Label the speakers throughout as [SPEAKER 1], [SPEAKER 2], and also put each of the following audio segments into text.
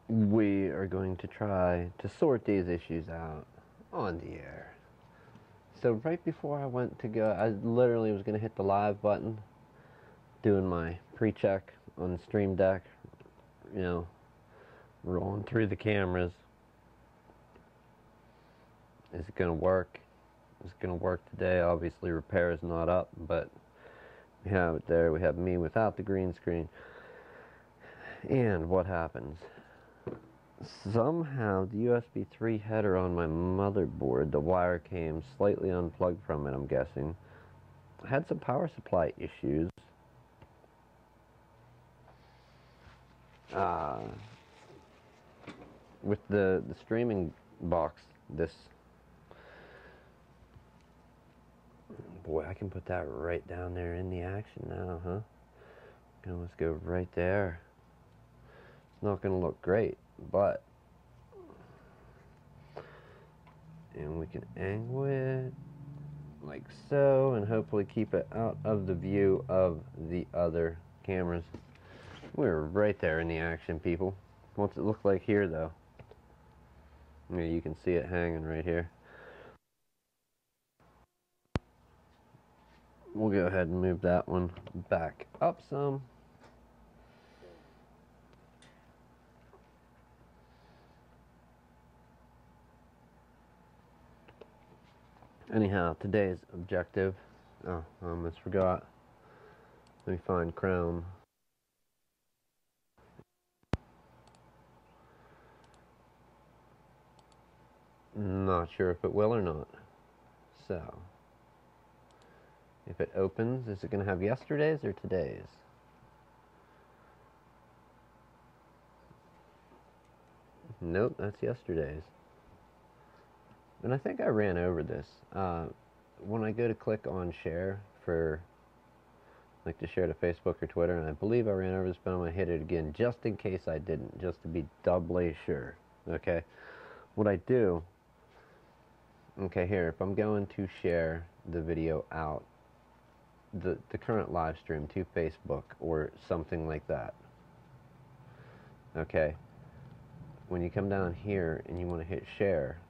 [SPEAKER 1] we are going to try to sort these issues out on the air. So right before I went to go, I literally was going to hit the live button, doing my pre-check on the Stream Deck, you know, rolling through the cameras. Is it going to work? Is it going to work today? Obviously repair is not up, but we have it there. We have me without the green screen. And what happens? Somehow the USB 3 header on my motherboard, the wire came slightly unplugged from it, I'm guessing. I had some power supply issues. With the streaming box. This, boy, I can put that right down there in the action now, huh? Can almost go right there. It's not going to look great, but, and we can angle it like so, and hopefully keep it out of the view of the other cameras. We're right there in the action, people. What's it look like here, though? Yeah, you can see it hanging right here. We'll go ahead and move that one back up some. Anyhow, today's objective. Oh, I almost forgot. Let me find Chrome. Not sure if it will or not. So, if it opens, is it going to have yesterday's or today's? Nope, that's yesterday's. And I think I ran over this. When I go to click on share for, like, to share to Facebook or Twitter, and I believe I ran over this, but I'm going to hit it again just in case I didn't, just to be doubly sure. Okay? What I do, okay, here, if I'm going to share the video out, the current live stream to Facebook or something like that, okay, when you come down here and you want to hit share,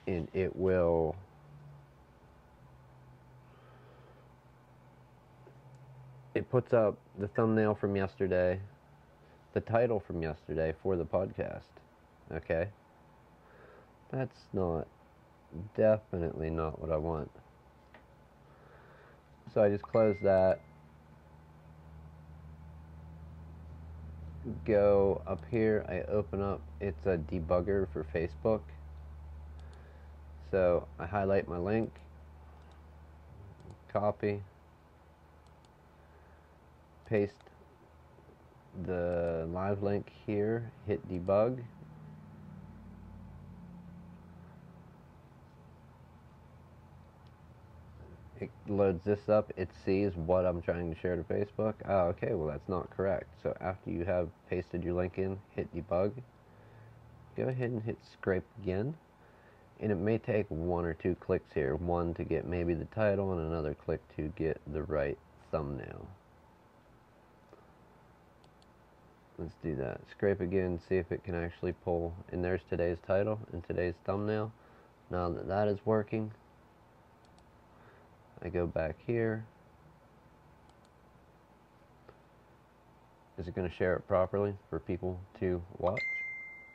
[SPEAKER 1] and it will it puts up the thumbnail from yesterday, the title from yesterday for the podcast. Okay, that's not, definitely not what I want. So I just close that, go up here, I open up, it's a debugger for Facebook. So I highlight my link, copy, paste the live link here, hit debug. It loads this up, it sees what I'm trying to share to Facebook. Oh, okay, well that's not correct. So after you have pasted your link in, hit debug, go ahead and hit scrape again. And it may take one or two clicks here. One to get maybe the title and another click to get the right thumbnail. Let's do that. Scrape again, see if it can actually pull. And there's today's title and today's thumbnail. Now that that is working, I go back here. Is it going to share it properly for people to watch?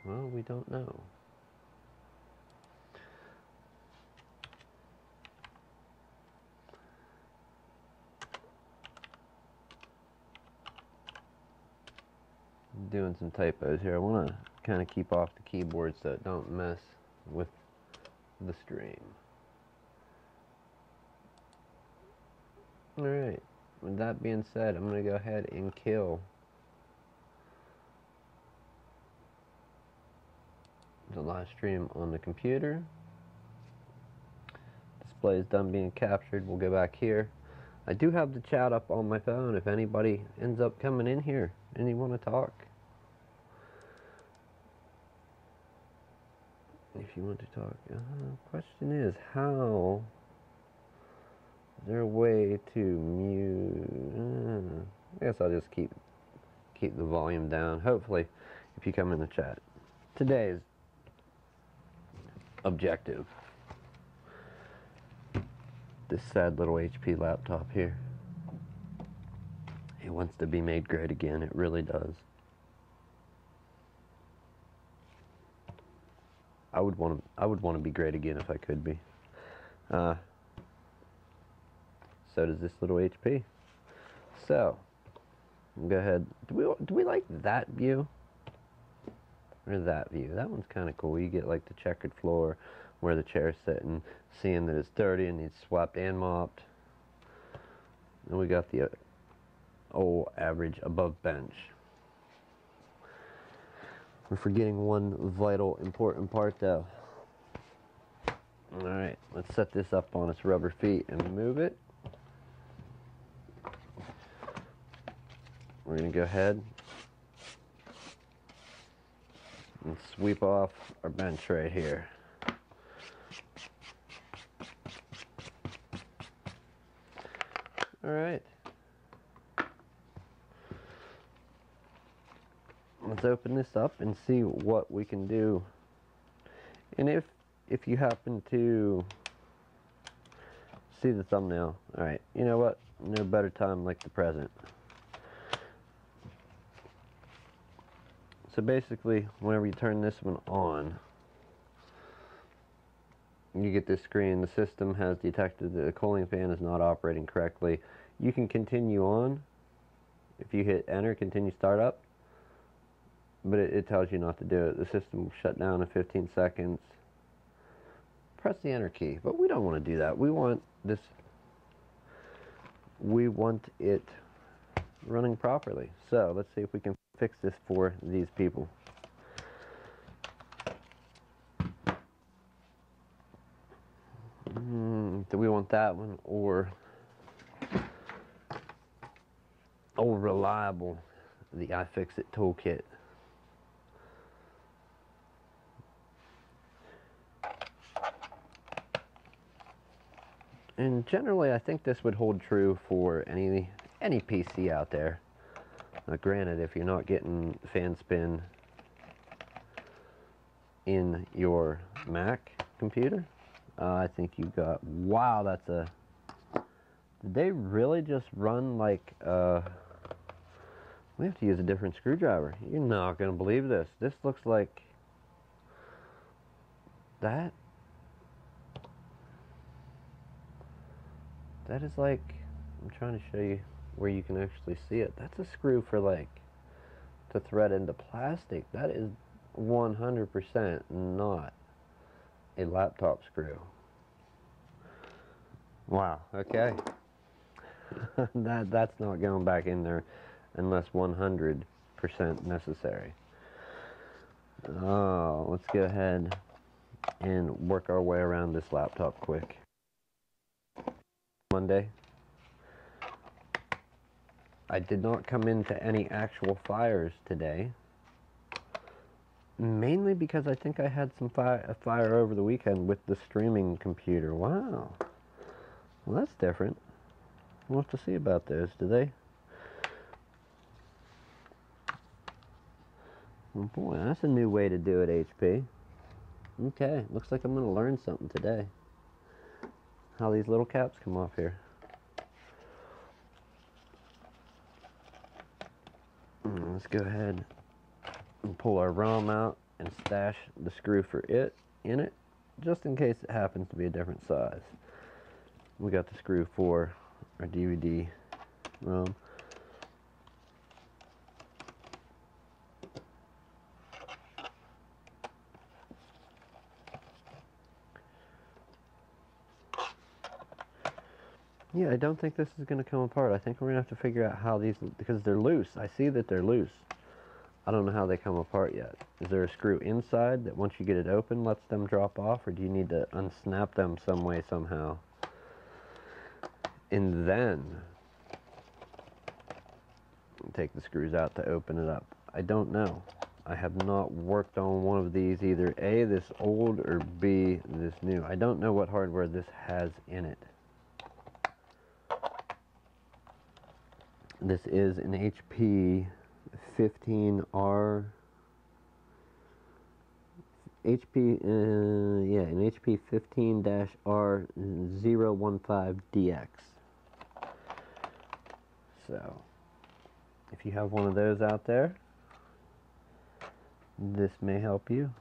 [SPEAKER 1] Well, we don't know. Doing some typos here. I want to kind of keep off the keyboard so it don't mess with the stream. Alright, with that being said, I'm going to go ahead and kill the live stream on the computer. Display is done being captured. We'll go back here. I do have the chat up on my phone if anybody ends up coming in here and you want to talk. If you want to talk. Question is, how is there a way to mute? I guess I'll just keep keep the volume down. Hopefully, if you come in the chat. Today's objective. This sad little HP laptop here. It wants to be made great again. It really does. I would want to be great again if I could be. So does this little HP. So, go ahead. Do we like that view? Or that view? That one's kind of cool. You get like the checkered floor where the chair's sitting, seeing that it's dirty and needs swept and mopped. And we got the old average above bench. We're forgetting one vital, important part though. Alright, let's set this up on its rubber feet and move it. We're going to go ahead and sweep off our bench right here. Alright. Let's open this up and see what we can do. And if you happen to see the thumbnail, alright, you know what? No better time like the present. So basically, whenever you turn this one on, you get this screen. The system has detected that the cooling fan is not operating correctly. You can continue on. If you hit enter, continue startup. But it tells you not to do it. The system will shut down in 15 seconds. Press the enter key. But we don't want to do that. We want this. We want it running properly. So let's see if we can fix this for these people. Do we want that one or reliable, the iFixit toolkit? And generally, I think this would hold true for any PC out there. Granted, if you're not getting fan spin in your Mac computer, I think you got, wow, that's a, did they really just run like, we have to use a different screwdriver. You're not going to believe this. This looks like that. That is like, I'm trying to show you where you can actually see it. That's a screw for like, to thread into plastic. That is 100% not a laptop screw. Wow, okay. That's not going back in there unless 100% necessary. Oh, let's go ahead and work our way around this laptop quick. Monday. I did not come into any actual fires today. Mainly because I think I had some fire over the weekend with the streaming computer. Wow. Well, that's different. We'll have to see about those. Do they? Oh boy, that's a new way to do it, HP. Okay, looks like I'm going to learn something today. How these little caps come off here. Let's go ahead and pull our ROM out and stash the screw for it in it, just in case it happens to be a different size. We got the screw for our DVD ROM. Yeah, I don't think this is going to come apart. I think we're going to have to figure out how these, because they're loose. I see that they're loose. I don't know how they come apart yet. Is there a screw inside that once you get it open lets them drop off, or do you need to unsnap them some way, somehow? And then take the screws out to open it up. I don't know. I have not worked on one of these, either A, this old, or B, this new. I don't know what hardware this has in it. This is an HP 15R an HP 15-R015DX. So, if you have one of those out there, this may help you.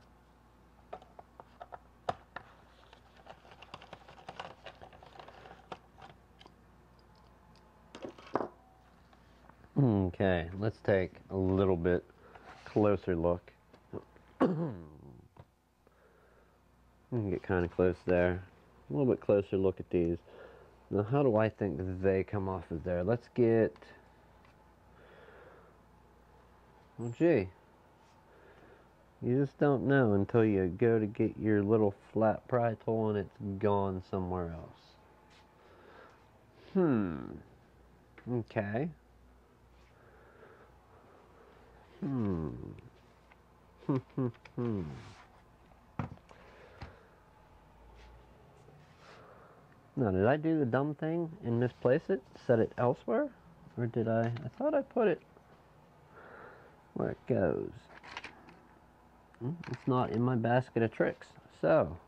[SPEAKER 1] Okay, let's take a little bit closer look. We can get kind of close there. A little bit closer look at these. Now, how do I think they come off of there? Let's get... Well, gee. You just don't know until you go to get your little flat pry tool and it's gone somewhere else. Okay. Now, did I do the dumb thing and misplace it? Set it elsewhere? Or did I thought I put it where it goes. It's not in my basket of tricks. So,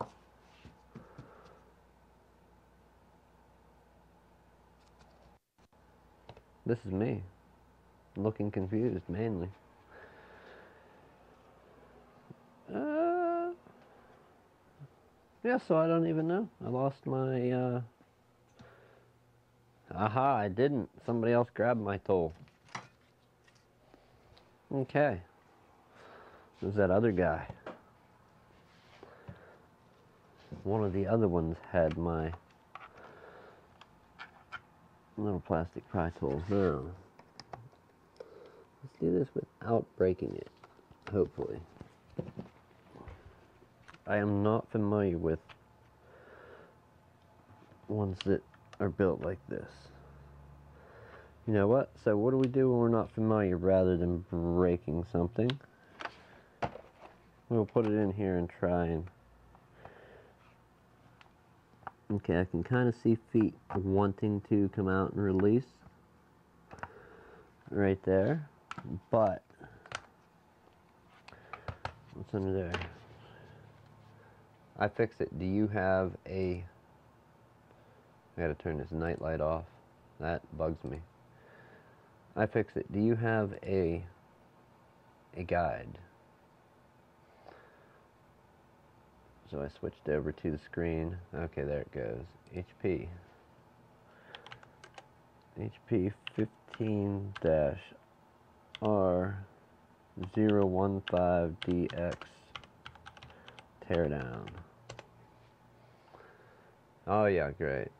[SPEAKER 1] this is me, looking confused, mainly. Yeah, so I don't even know. I lost my, Aha, I didn't. Somebody else grabbed my tool. Okay. It was that other guy. One of the other ones had my little plastic pry tools. Now, let's do this without breaking it, hopefully. I am not familiar with ones that are built like this. You know what? So what do we do when we're not familiar rather than breaking something? We'll put it in here and try and... Okay, I can kind of see feet wanting to come out and release. Right there. But, what's under there? I fix it. Do you have a... I gotta turn this night light off. That bugs me. I fix it. Do you have a guide? So I switched over to the screen. Okay, there it goes. HP 15-R015DX teardown. Oh yeah, great.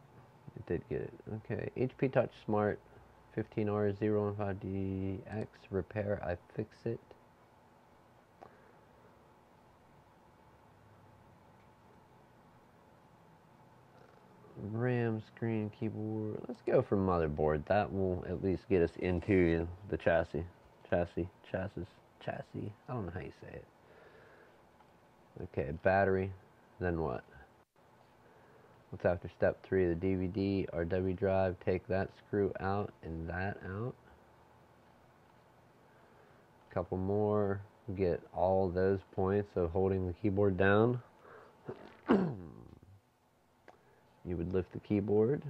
[SPEAKER 1] It did get it. Okay, HP Touch Smart 15R015DX repair. I fix it. RAM, screen, keyboard. Let's go for motherboard. That will at least get us into the chassis. Chassis. I don't know how you say it. Okay, battery. Then what? What's after step 3? The DVD, RW drive. Take that screw out and that out. Couple more. Get all those points of holding the keyboard down. You would lift the keyboard.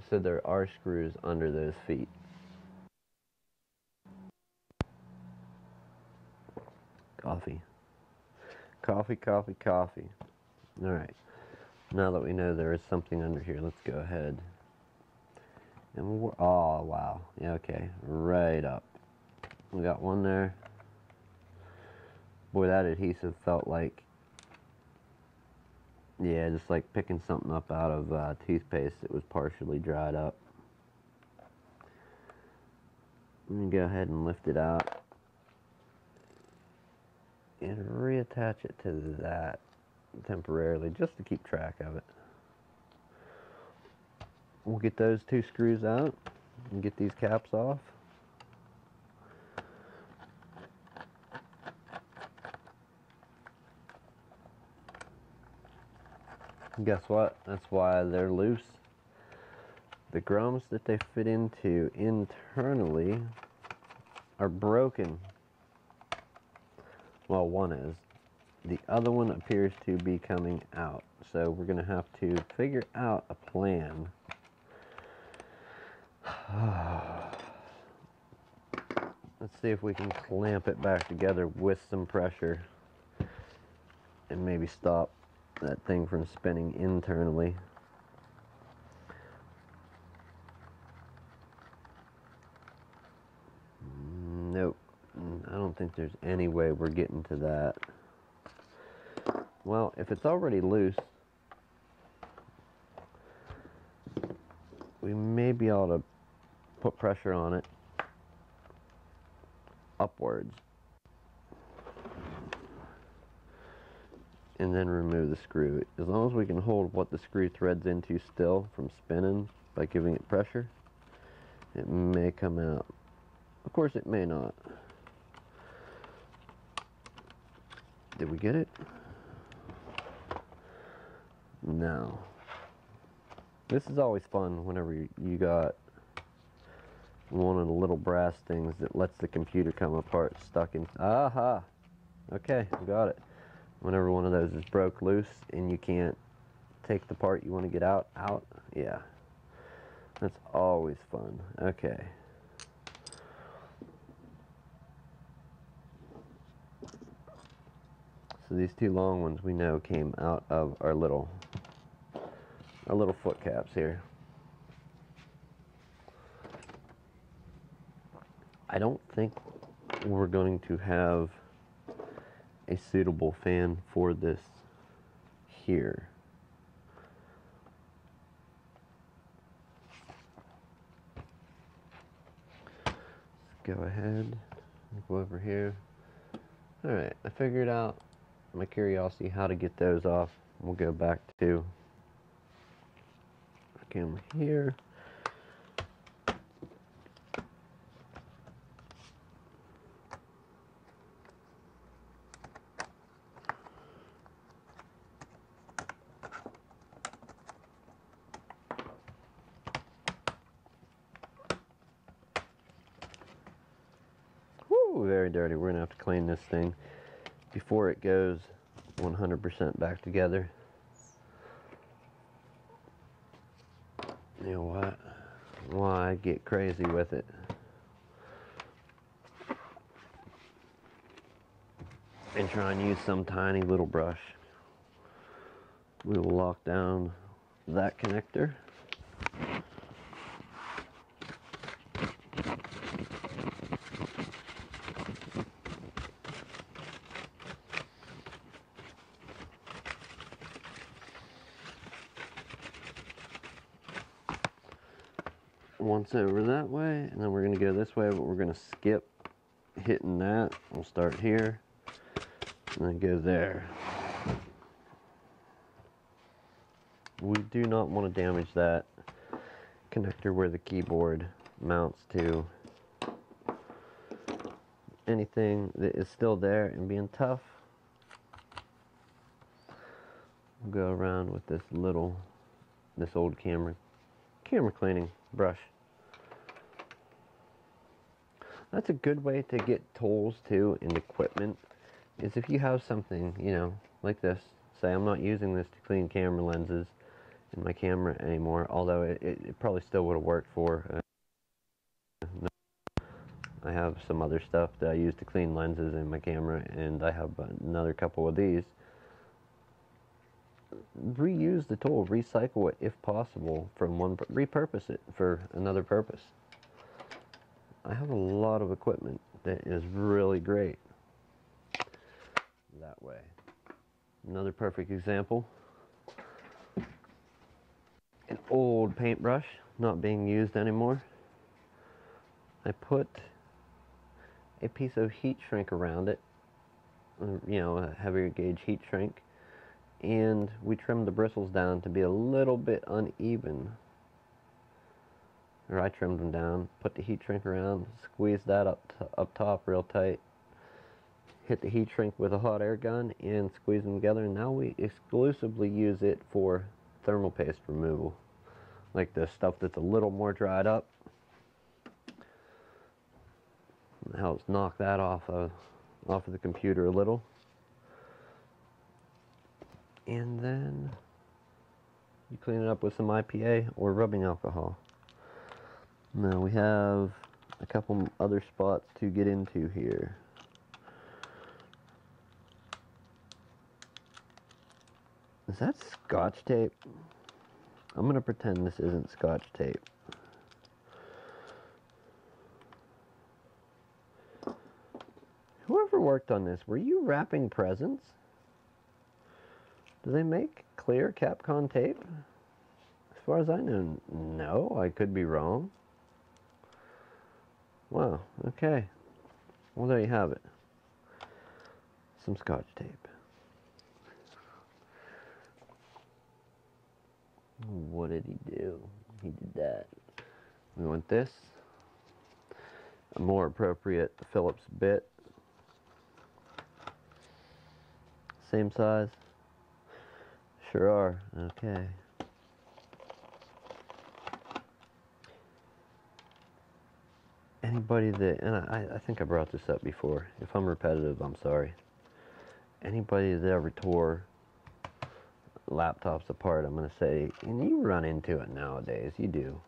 [SPEAKER 1] So there are screws under those feet. Coffee. Alright. Now that we know there is something under here, let's go ahead. And we're, oh, wow. Yeah, okay. Right up. We got one there. Boy, that adhesive felt like, yeah, just like picking something up out of toothpaste that was partially dried up. I'm going to go ahead and lift it out and reattach it to that temporarily just to keep track of it. We'll get those two screws out and get these caps off. Guess what? That's why they're loose. the grommet that they fit into internally are broken. Well, one is. The other one appears to be coming out. So we're going to have to figure out a plan. Let's see if we can clamp it back together with some pressure and maybe stop that thing from spinning internally. Nope. I don't think there's any way we're getting to that. Well, if it's already loose, we may be able to put pressure on it upwards and then remove the screw. As long as we can hold what the screw threads into still from spinning by giving it pressure, it may come out. Of course it may not. Did we get it? No. This is always fun whenever you got one of the little brass things that lets the computer come apart stuck in. Aha! Okay, got it. Whenever one of those is broke loose and you can't take the part you want to get out, yeah. That's always fun. Okay. So these two long ones we know came out of our little foot caps here. I don't think we're going to have a suitable fan for this here. Let's go ahead and go over here. Alright, I figured out my curiosity how to get those off. We'll go back to our camera here. Woo, very dirty. We're gonna have to clean this thing before it goes 100% back together. You know what? Why get crazy with it? And try and use some tiny little brush. We will lock down that connector. Once over that way, and then we're going to go this way, but we're going to skip hitting that. We'll start here and then go there. We do not want to damage that connector where the keyboard mounts to anything that is still there and being tough. We'll go around with this old camera cleaning brush. That's a good way to get tools too and equipment, is if you have something, you know, like this. Say I'm not using this to clean camera lenses in my camera anymore, although it probably still would have worked for. I have some other stuff that I use to clean lenses in my camera, and I have another couple of these. Reuse the tool, recycle it if possible from one, repurpose it for another purpose. I have a lot of equipment that is really great that way. Another perfect example, an old paintbrush not being used anymore. I put a piece of heat shrink around it, you know, a heavier gauge heat shrink, and we trimmed the bristles down to be a little bit uneven. Or I trimmed them down, put the heat shrink around, squeezed that up top real tight, hit the heat shrink with a hot air gun and squeeze them together, and now we exclusively use it for thermal paste removal. like the stuff that's a little more dried up. It helps knock that off of the computer a little. And then you clean it up with some IPA or rubbing alcohol. Now we have a couple other spots to get into here. Is that Scotch tape? I'm gonna pretend this isn't Scotch tape. Whoever worked on this, were you wrapping presents? Do they make clear Capcom tape? As far as I know, no. I could be wrong. Wow, okay. Well, there you have it. Some Scotch tape. What did he do? He did that. We want this. A more appropriate Phillips bit. Same size? Sure are. Okay. Anybody that, and I think I brought this up before. If I'm repetitive, I'm sorry. Anybody that ever tore laptops apart, I'm going to say, and you run into it nowadays, you do.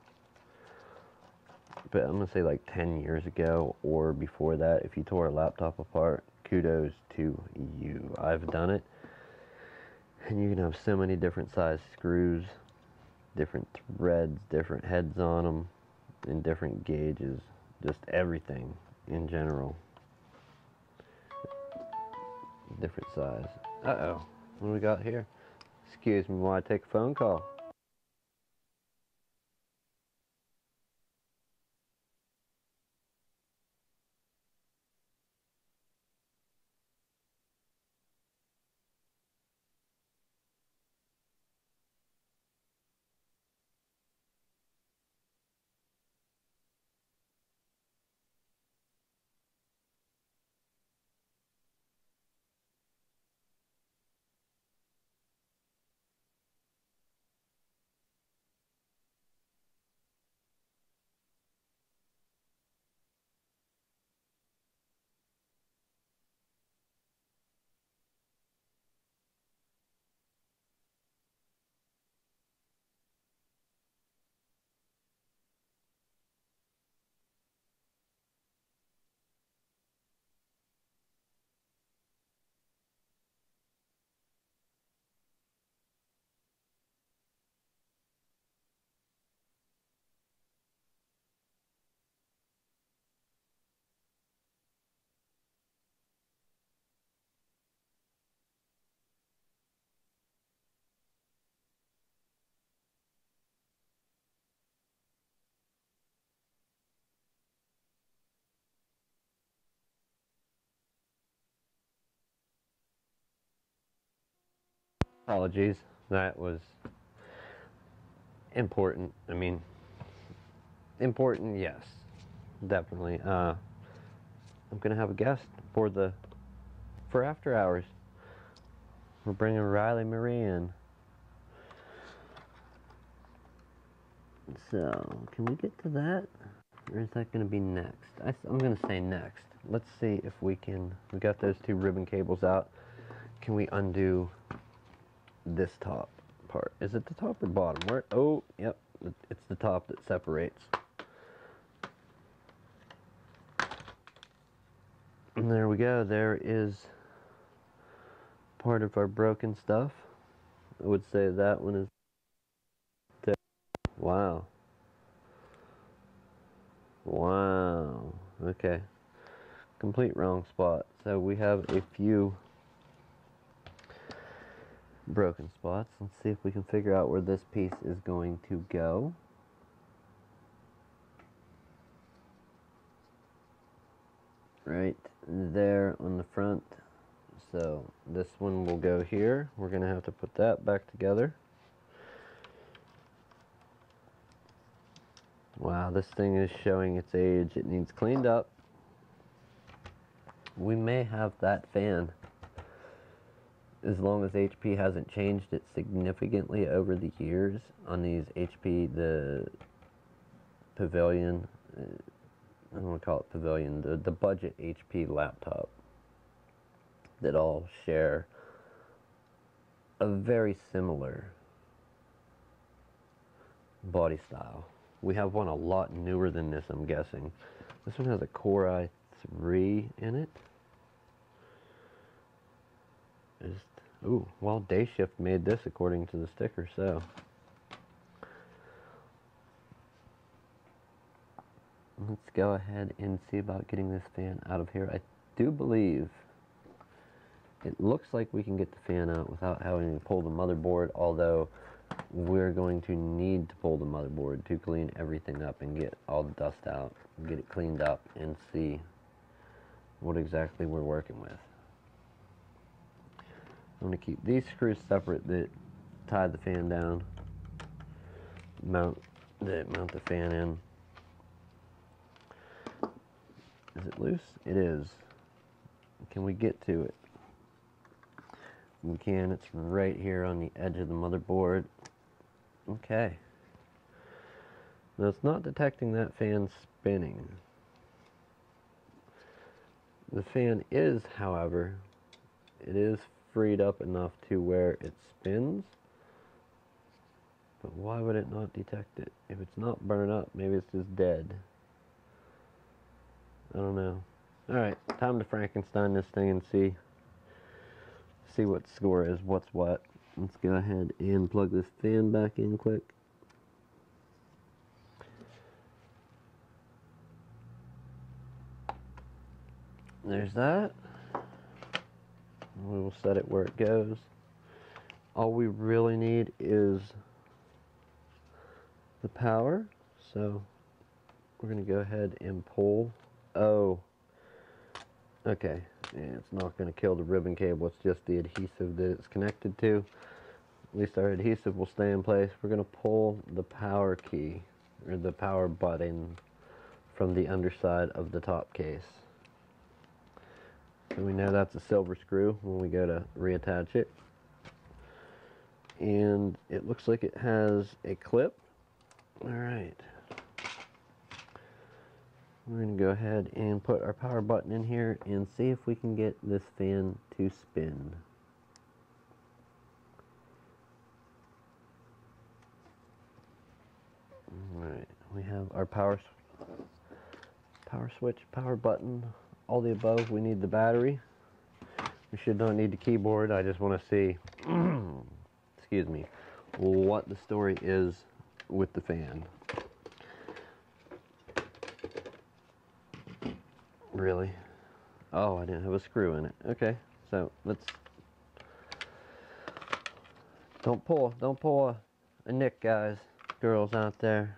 [SPEAKER 1] But I'm going to say like 10 years ago or before that, if you tore a laptop apart, kudos to you. I've done it. And you can have so many different size screws, different threads, different heads on them, in different gauges, just everything in general. Different size. Uh-oh, what do we got here? Excuse me while I take a phone call. Apologies, that was important. I mean, important, yes, definitely. I'm gonna have a guest for After Hours. We're bringing Riley Marie in. So, can we get to that? Or is that gonna be next? I'm gonna say next. Let's see if we got those two ribbon cables out. Can we undo this top part? Is it the top or bottom? Where? Oh, yep. It's the top that separates. And there we go. There is part of our broken stuff. I would say that one is there. Wow. Wow. Okay. Complete wrong spot. So we have a few broken spots. Let's see if we can figure out where this piece is going to go. Right there on the front. So this one will go here. We're going to have to put that back together. Wow, this thing is showing its age. It needs cleaned up. We may have that fan as long as HP hasn't changed it significantly over the years on these HP, the Pavilion, I don't want to call it Pavilion, the budget HP laptop that all share a very similar body style. We have one a lot newer than this, I'm guessing. This one has a Core i3 in it. Ooh, well, Day Shift made this according to the sticker, so. Let's go ahead and see about getting this fan out of here. I do believe it looks like we can get the fan out without having to pull the motherboard, although we're going to need to pull the motherboard to clean everything up and get all the dust out, get it cleaned up, and see what exactly we're working with. I'm going to keep these screws separate that tie the fan down, mount the fan in. Is it loose? It is. Can we get to it? We can. It's right here on the edge of the motherboard. Okay. Now it's not detecting that fan spinning. The fan is, however, it is freed up enough to where it spins. But why would it not detect it? If it's not burned up, maybe it's just dead. I don't know. Alright, time to Frankenstein this thing and see what the score is, what's what. Let's go ahead and plug this fan back in quick. There's that. We will set it where it goes. All we really need is the power. So we're going to go ahead and pull. Oh, okay. And it's not going to kill the ribbon cable. It's just the adhesive that it's connected to. At least our adhesive will stay in place. We're going to pull the power key, or the power button, from the underside of the top case. So we know that's a silver screw when we go to reattach it. And it looks like it has a clip. Alright. We're going to go ahead and put our power button in here and see if we can get this fan to spin. Alright, we have our power switch, power button, all the above. We need the battery. We should not need the keyboard. I just want to see, excuse me, what the story is with the fan. Really? Oh, I didn't have a screw in it. Okay, so let's, don't pull a Nick, guys, girls out there.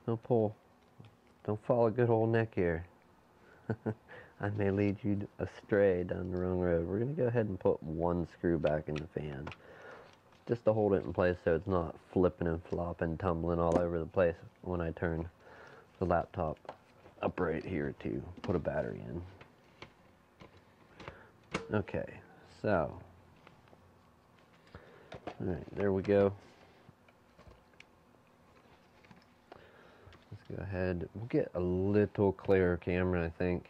[SPEAKER 1] Don't follow good old Nick here. I may lead you astray down the wrong road. We're going to go ahead and put one screw back in the fan, just to hold it in place so it's not flipping and flopping, tumbling all over the place when I turn the laptop up right here to put a battery in. Okay, so, alright, there we go. Let's go ahead. We'll get a little clearer camera, I think.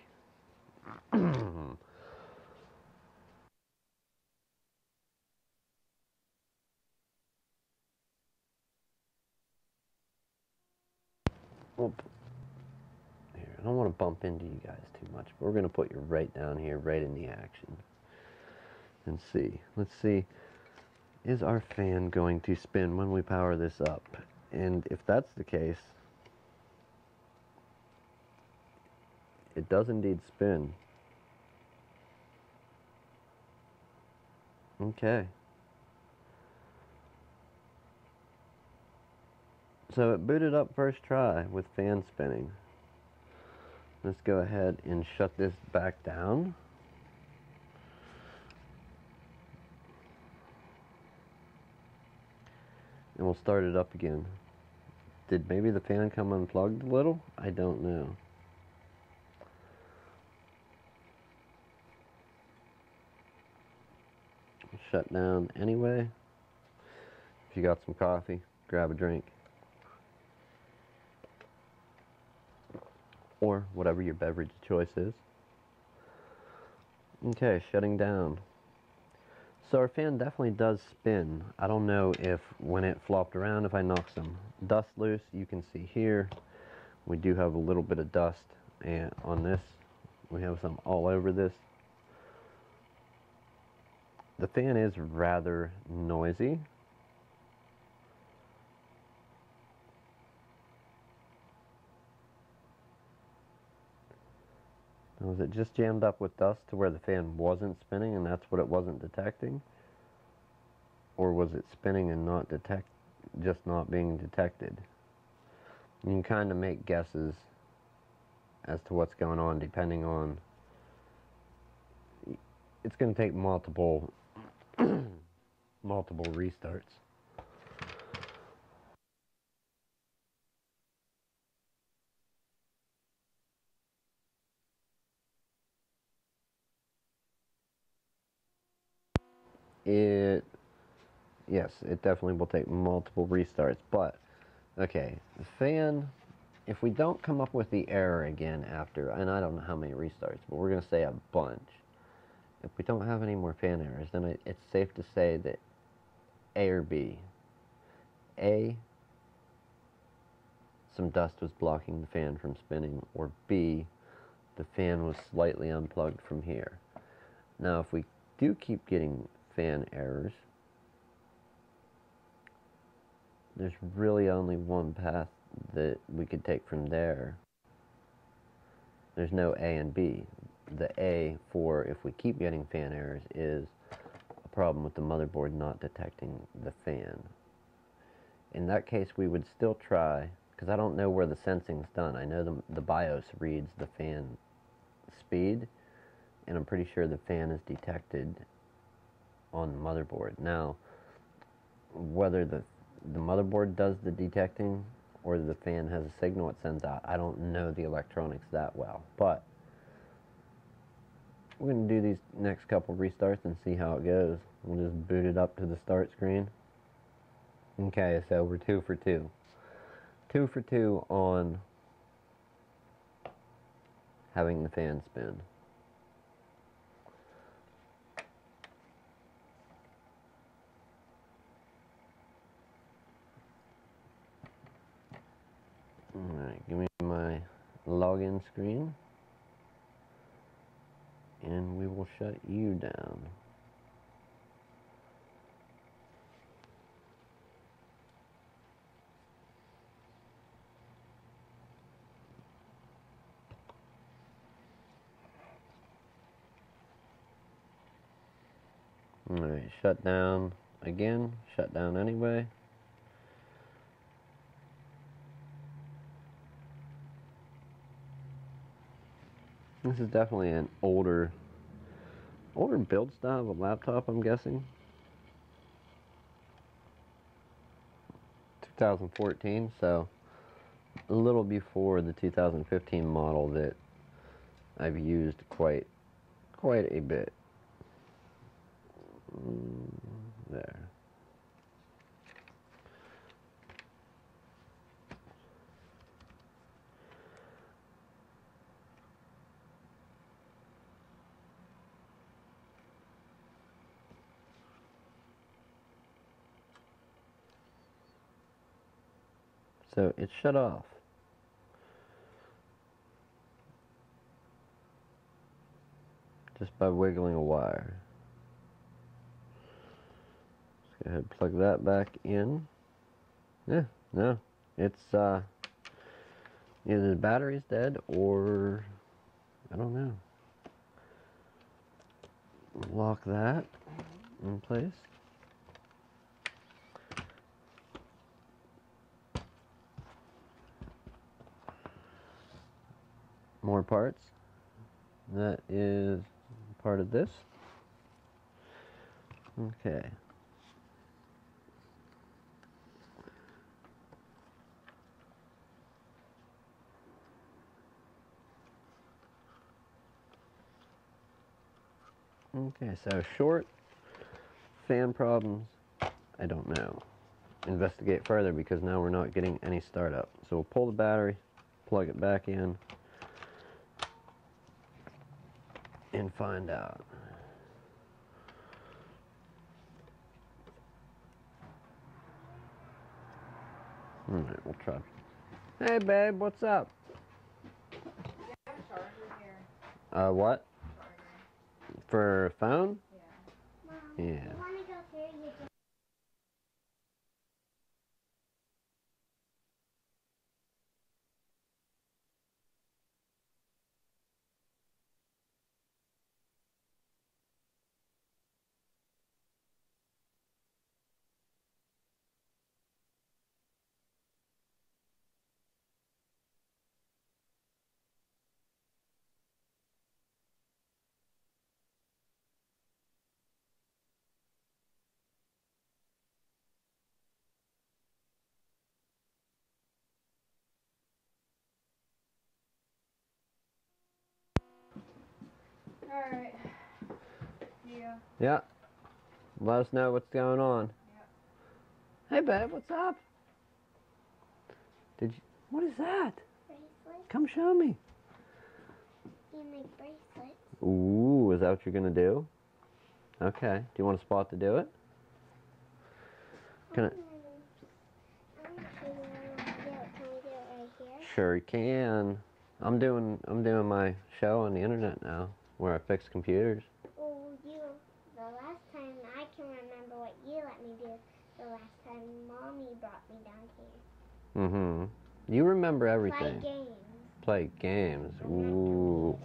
[SPEAKER 1] Well, here, I don't want to bump into you guys too much, but we're going to put you right down here, right in the action. And see. Let's see. Is our fan going to spin when we power this up? And if that's the case, it does indeed spin. Okay. So it booted up first try with fan spinning. Let's go ahead and shut this back down. And we'll start it up again. Did maybe the fan come unplugged a little? I don't know. shut down anyway. If you got some coffee, grab a drink. Or whatever your beverage of choice is. Okay, shutting down. So our fan definitely does spin. I don't know if when it flopped around, if I knocked some dust loose. You can see here, we do have a little bit of dust and on this. We have some all over this. The fan is rather noisy. Was it just jammed up with dust to where the fan wasn't spinning and that's what it wasn't detecting? Or was it spinning and just not being detected? You can kind of make guesses as to what's going on depending on, it's going to take multiple restarts. Yes, it definitely will take multiple restarts, but okay, the fan, if we don't come up with the error again after, and I don't know how many restarts, but we're going to say a bunch. If we don't have any more fan errors, then it's safe to say that A or B. A, some dust was blocking the fan from spinning, or B, the fan was slightly unplugged from here. Now, if we do keep getting fan errors, there's really only one path that we could take from there. There's no A and B. The A for if we keep getting fan errors is a problem with the motherboard not detecting the fan. In that case, we would still try, because I don't know where the sensing's done. I know the BIOS reads the fan speed, and I'm pretty sure the fan is detected on the motherboard. Now, whether the motherboard does the detecting or the fan has a signal it sends out, I don't know the electronics that well. But we're going to do these next couple restarts and see how it goes. We'll just boot it up to the start screen. Okay, so we're 2 for 2. 2 for 2 on having the fan spin. Alright, give me my login screen. And we will shut you down. Alright, shut down again, shut down anyway. This is definitely an older build style of a laptop, I'm guessing. 2014, so a little before the 2015 model that I've used quite a bit. There. So it shut off. Just by wiggling a wire. Let's go ahead and plug that back in. Yeah, no. It's either the battery's dead or I don't know. Lock that in place. More parts. That is part of this. Okay. Okay, so short Fan problems? I don't know. Investigate further because now we're not getting any startup. So we'll pull the battery, plug it back in, and find out. Alright, we'll try. Hey babe, what's up?
[SPEAKER 2] You have a charger here.
[SPEAKER 1] What?
[SPEAKER 2] Charger.
[SPEAKER 1] For a phone?
[SPEAKER 2] Yeah.
[SPEAKER 3] Mom,
[SPEAKER 1] Yeah.
[SPEAKER 3] you want to go through? You just
[SPEAKER 2] Alright. Yeah.
[SPEAKER 1] Yeah. Let us know what's going on.
[SPEAKER 2] Yeah.
[SPEAKER 1] Hey babe, what's up? What is that?
[SPEAKER 3] bracelets.
[SPEAKER 1] Come show me.
[SPEAKER 3] You make bracelets.
[SPEAKER 1] Ooh, is that what you're gonna do? Okay. Do you want a spot to do it? Can I?
[SPEAKER 3] I'm not sure you want to do it. Can we do it right here?
[SPEAKER 1] Sure you can. I'm doing my show on the internet now, where I fix computers.
[SPEAKER 3] Oh, the last time I can remember what you let me do. The last time Mommy brought me down here.
[SPEAKER 1] Mm-hmm. You remember everything.
[SPEAKER 3] Play games.
[SPEAKER 1] Play games. Ooh.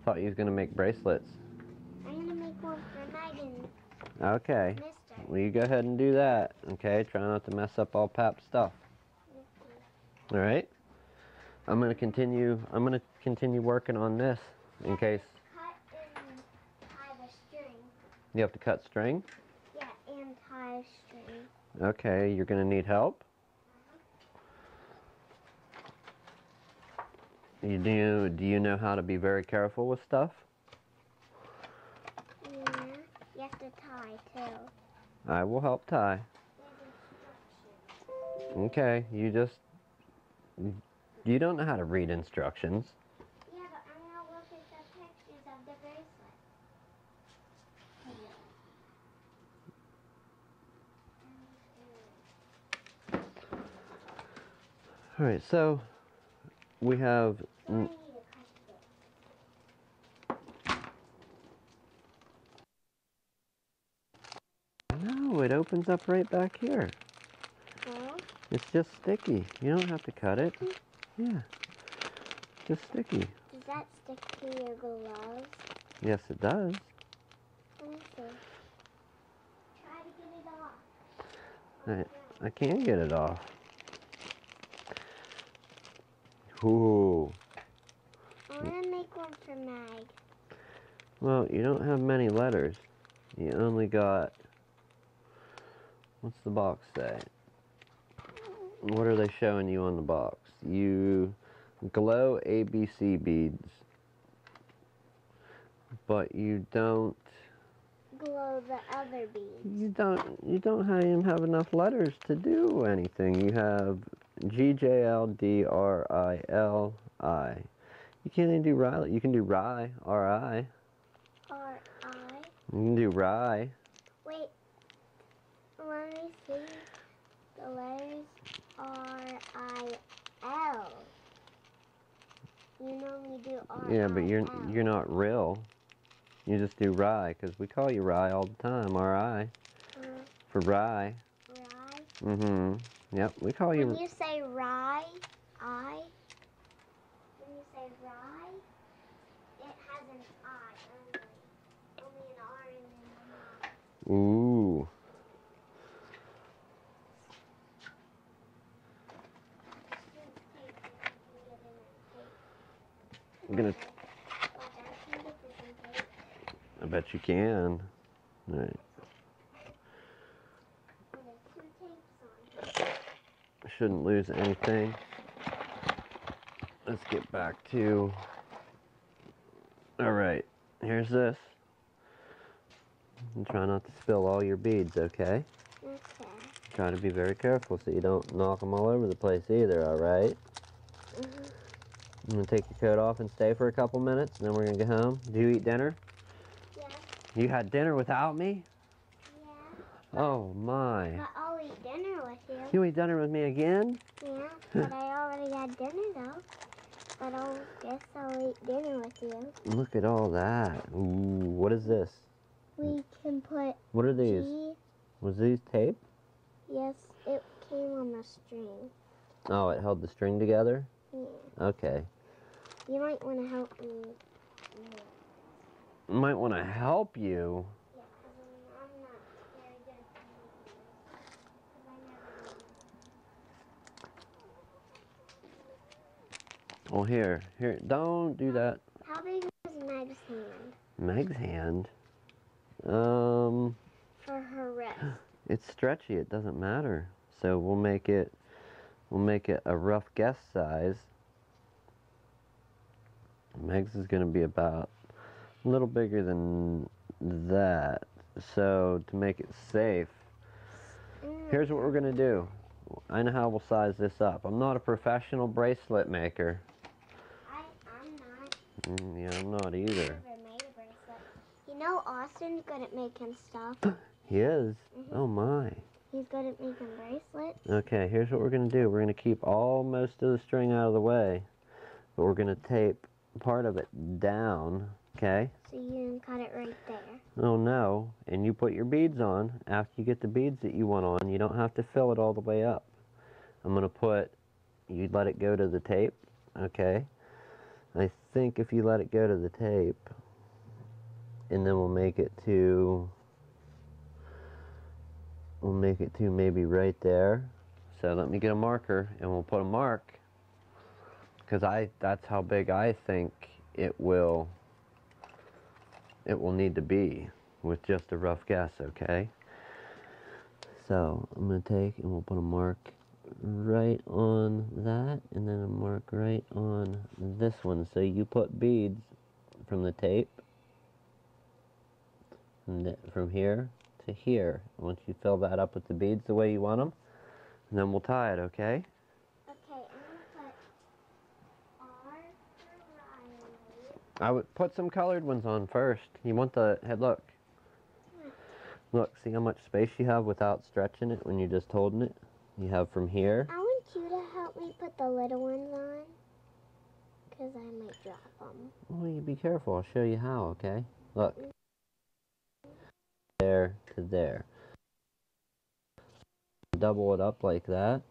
[SPEAKER 1] Thought you was gonna make bracelets.
[SPEAKER 3] I'm gonna make one for Megan.
[SPEAKER 1] Okay.
[SPEAKER 3] Mister.
[SPEAKER 1] Well, you go ahead and do that. Okay. Try not to mess up all Pap's stuff. All right. I'm gonna continue working on this in case.
[SPEAKER 3] Cut and tie the string.
[SPEAKER 1] You have to cut string.
[SPEAKER 3] Yeah, and tie string.
[SPEAKER 1] Okay. You're gonna need help. Do you know how to be very careful with stuff?
[SPEAKER 3] Yeah, you have to tie too.
[SPEAKER 1] I will help tie.
[SPEAKER 3] There's instructions.
[SPEAKER 1] Okay, you don't know how to read instructions.
[SPEAKER 3] Yeah, but I'm gonna look at the pictures of the bracelet.
[SPEAKER 1] All right, so we have.
[SPEAKER 3] So I need to cut this.
[SPEAKER 1] No, it opens up right back here.
[SPEAKER 3] Oh?
[SPEAKER 1] It's just sticky. You don't have to cut it. Yeah, just sticky.
[SPEAKER 3] Does that stick to your gloves?
[SPEAKER 1] Yes, it does.
[SPEAKER 3] Let me see. Try to get it off.
[SPEAKER 1] I can get it off. Ooh.
[SPEAKER 3] I want to make one for Mag.
[SPEAKER 1] Well, you don't have many letters. You only got. What's the box say? What are they showing you on the box? You glow ABC beads, but you don't.
[SPEAKER 3] Glow the other beads.
[SPEAKER 1] You don't even have enough letters to do anything. You have GJLDRILI. You can't even do Riley. You can do Rye, RI.
[SPEAKER 3] R-I.
[SPEAKER 1] You can do Rye.
[SPEAKER 3] Wait. Let me see. The letters R-I-L. You normally do R-I-L.
[SPEAKER 1] Yeah, but you're not real. You just do Rye, because we call you Rye all the time, RI. For Rye.
[SPEAKER 3] Rye?
[SPEAKER 1] Mm-hmm. Yep, we call you...
[SPEAKER 3] When you say rye, when you say rye, it has an I only. Only an R and an I.
[SPEAKER 1] Ooh. I'm gonna... I bet you can. All right. Shouldn't lose anything. Let's get back to... All right. Here's this. And try not to spill all your beads, okay?
[SPEAKER 3] Okay.
[SPEAKER 1] Try to be very careful so you don't knock them all over the place either, alright? I'm going to take your coat off and stay for a couple minutes, and then we're going to go home. Do you eat dinner?
[SPEAKER 3] Yes.
[SPEAKER 1] You had dinner without me?
[SPEAKER 3] Yeah.
[SPEAKER 1] Oh, my.
[SPEAKER 3] But I'll eat dinner with you.
[SPEAKER 1] You eat dinner with me again?
[SPEAKER 3] Yeah, but I already had dinner though. But I'll eat dinner with you.
[SPEAKER 1] Look at all that. Ooh, what is this?
[SPEAKER 3] We can put
[SPEAKER 1] What are these?
[SPEAKER 3] G.
[SPEAKER 1] Was these tape?
[SPEAKER 3] Yes, it came on the string.
[SPEAKER 1] Oh, it held the string together?
[SPEAKER 3] Yeah.
[SPEAKER 1] Okay.
[SPEAKER 3] You might want to help me.
[SPEAKER 1] Might want to help you.
[SPEAKER 3] Yeah, because I'm not very good at making this. 'Cause I never did.
[SPEAKER 1] Oh, here. Don't do that.
[SPEAKER 3] How big is Meg's hand?
[SPEAKER 1] Meg's hand?
[SPEAKER 3] For her wrist.
[SPEAKER 1] It's stretchy. It doesn't matter. So we'll make it a rough guess size. Meg's is going to be about a little bigger than that. So to make it safe, here's what we're going to do. I know how we'll size this up. I'm not a professional bracelet maker.
[SPEAKER 3] I'm not.
[SPEAKER 1] Yeah, I'm not either.
[SPEAKER 3] Never made a bracelet. You know Austin's good at making stuff.
[SPEAKER 1] He is? Oh my.
[SPEAKER 3] He's good at making bracelets.
[SPEAKER 1] Okay, here's what we're going to do. We're going to keep all most of the string out of the way, but we're going to tape part of it down, okay?
[SPEAKER 3] So you can cut it right there.
[SPEAKER 1] Oh no, and you put your beads on. After you get the beads that you want on, you don't have to fill it all the way up. I'm going to put, you let it go to the tape, okay? I think if you let it go to the tape, and then we'll make it to maybe right there. So let me get a marker, and we'll put a mark, because that's how big I think it will need to be with just a rough guess, okay? So I'm going to take and we'll put a mark right on that, and then a mark right on this one. So you put beads from the tape from here to here. Once you fill that up with the beads the way you want them, and then we'll tie it, okay?
[SPEAKER 3] Okay, I'm going to put R for Riley.
[SPEAKER 1] I would put some colored ones on first. You want the head, look. Look, see how much space you have without stretching it when you're just holding it? You have from here.
[SPEAKER 3] I want you to help me put the little ones on, because I might drop them.
[SPEAKER 1] Well, you be careful. I'll show you how, okay? Look. There to there. Double it up like that.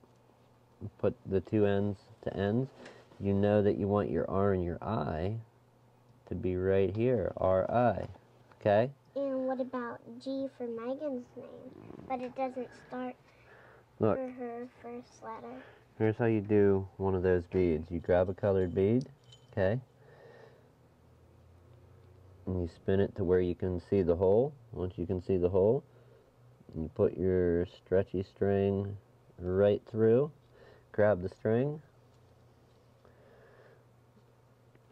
[SPEAKER 1] Put the two ends to ends. You know that you want your R and your I to be right here. R-I. Okay?
[SPEAKER 3] And what about G for Megan's name? But it doesn't start
[SPEAKER 1] Look.
[SPEAKER 3] for her first letter.
[SPEAKER 1] Here's how you do one of those beads. You grab a colored bead, okay? And you spin it to where you can see the hole. Once you can see the hole, you put your stretchy string right through. Grab the string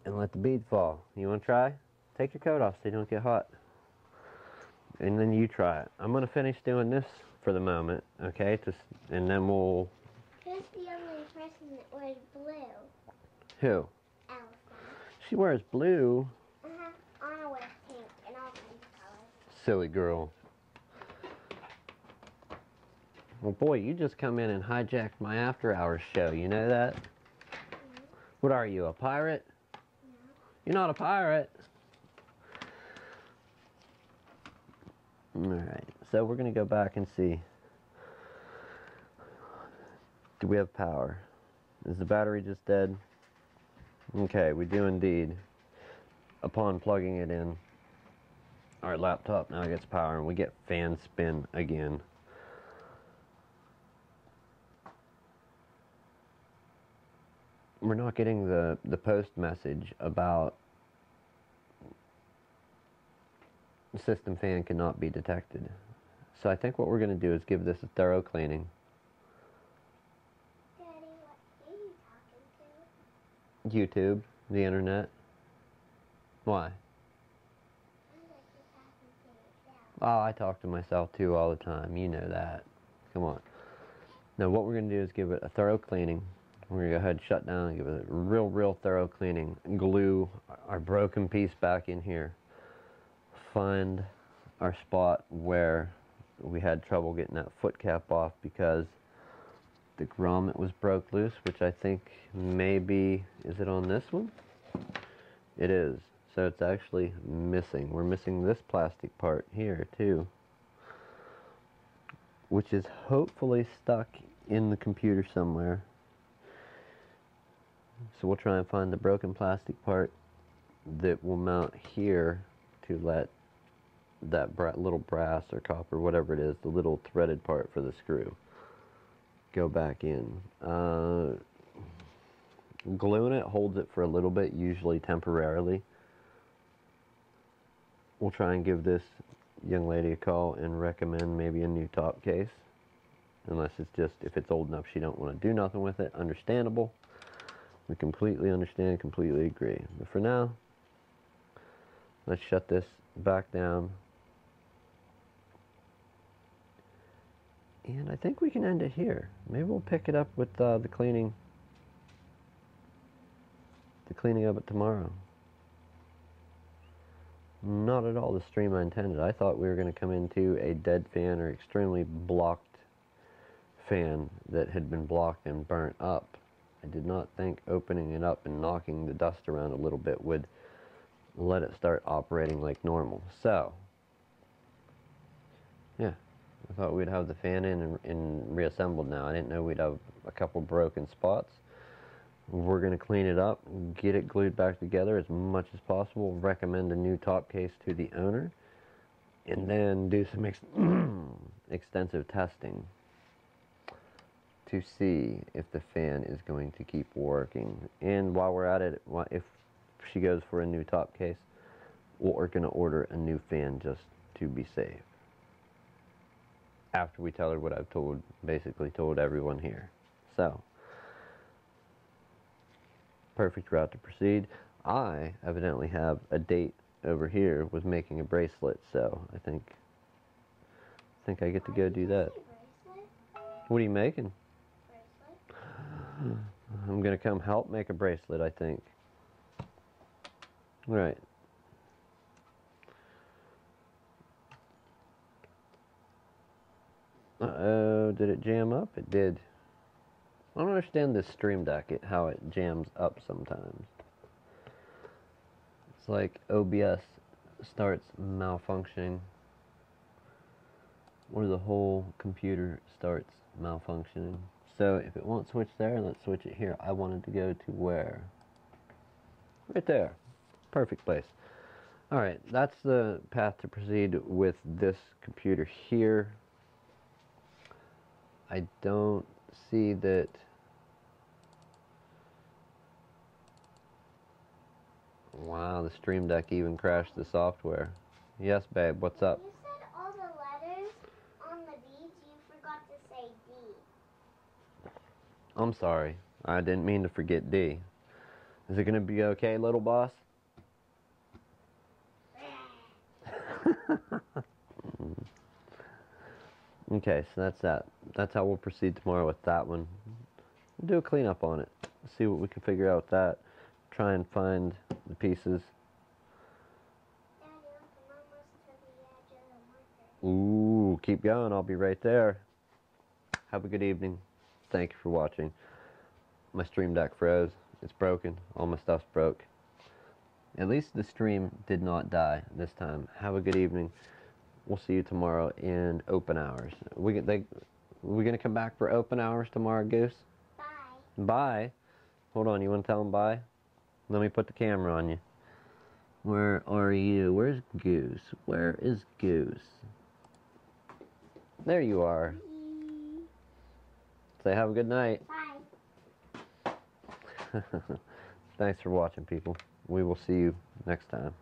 [SPEAKER 1] and let the bead fall. You want to try? Take your coat off so you don't get hot. And then you try it. I'm going to finish doing this for the moment, okay? And then we'll...
[SPEAKER 3] Who's the only person that wears blue?
[SPEAKER 1] Who?
[SPEAKER 3] Allison.
[SPEAKER 1] She wears blue.
[SPEAKER 3] Anna wears pink and all kinds of colors.
[SPEAKER 1] Silly girl. Well, boy, you just come in and hijacked my after-hours show. You know that? What are you, a pirate?
[SPEAKER 3] No.
[SPEAKER 1] You're not a pirate. Alright, so we're going to go back and see. Do we have power? Is the battery just dead? Okay, we do indeed. Upon plugging it in, our laptop now gets power and we get fan spin again. We're not getting the post message about system fan cannot be detected. So I think what we're going to do is give this a thorough cleaning.
[SPEAKER 3] Daddy, what are you talking to?
[SPEAKER 1] YouTube, the internet. Why?
[SPEAKER 3] I'm like you're talking to yourself.
[SPEAKER 1] Oh, I talk to myself too all the time. You know that. Come on. Now what we're going to do is give it a thorough cleaning. We're going to go ahead and shut down and give it a real thorough cleaning. Glue our broken piece back in here. Find our spot where we had trouble getting that foot cap off because the grommet was broke loose, which I think maybe, is it on this one? It is. So it's actually missing. We're missing this plastic part here too, which is hopefully stuck in the computer somewhere. So we'll try and find the broken plastic part that will mount here to let that little brass or copper, whatever it is, the little threaded part for the screw, go back in. Gluing it holds it for a little bit, usually temporarily. We'll try and give this young lady a call and recommend maybe a new top case. Unless it's just, if it's old enough she don't want to do nothing with it, understandable. We completely understand, completely agree. But for now, let's shut this back down. And I think we can end it here. Maybe we'll pick it up with the cleaning of it tomorrow. Not at all the stream I intended. I thought we were going to come into a dead fan or extremely blocked fan that had been blocked and burnt up. I did not think opening it up and knocking the dust around a little bit would let it start operating like normal. So, yeah, I thought we'd have the fan in and reassembled now. I didn't know we'd have a couple broken spots. We're going to clean it up, get it glued back together as much as possible, recommend a new top case to the owner, and then do some extensive testing to see if the fan is going to keep working. And while we're at it, if she goes for a new top case, we're going to order a new fan just to be safe. After we tell her what I've basically told everyone here. So, perfect route to proceed. I evidently have a date over here with making a bracelet, so I think I get to go do that. What are you making? Bracelet. I'm gonna come help make a bracelet, I think. Right. Uh-oh, did it jam up? It did. I don't understand this Stream Deck, how it jams up sometimes. It's like OBS starts malfunctioning, or the whole computer starts malfunctioning. So if it won't switch there, let's switch it here. I wanted to go to where? Right there. Perfect place. Alright, that's the path to proceed with this computer here. I don't see that. Wow, the Stream Deck even crashed the software. Yes, babe, what's up?
[SPEAKER 3] You said all the letters on the beads, you forgot to say D.
[SPEAKER 1] I'm sorry. I didn't mean to forget D. Is it going to be okay, little boss? Okay, so that's that. That's how we'll proceed tomorrow with that one. We'll do a cleanup on it. See what we can figure out with that. Try and find the pieces.
[SPEAKER 3] Daddy, look, I'm almost to the edge of the marker.
[SPEAKER 1] Ooh, keep going. I'll be right there. Have a good evening. Thank you for watching. My Stream Deck froze. It's broken. All my stuff's broke. At least the stream did not die this time. Have a good evening. We'll see you tomorrow in open hours. We gonna come back for open hours tomorrow, Goose?
[SPEAKER 3] Bye.
[SPEAKER 1] Bye. Hold on. You want to tell them bye? Let me put the camera on you. Where are you? Where's Goose? Where is Goose? There you are. Say have a good night.
[SPEAKER 3] Bye.
[SPEAKER 1] Thanks for watching, people. We will see you next time.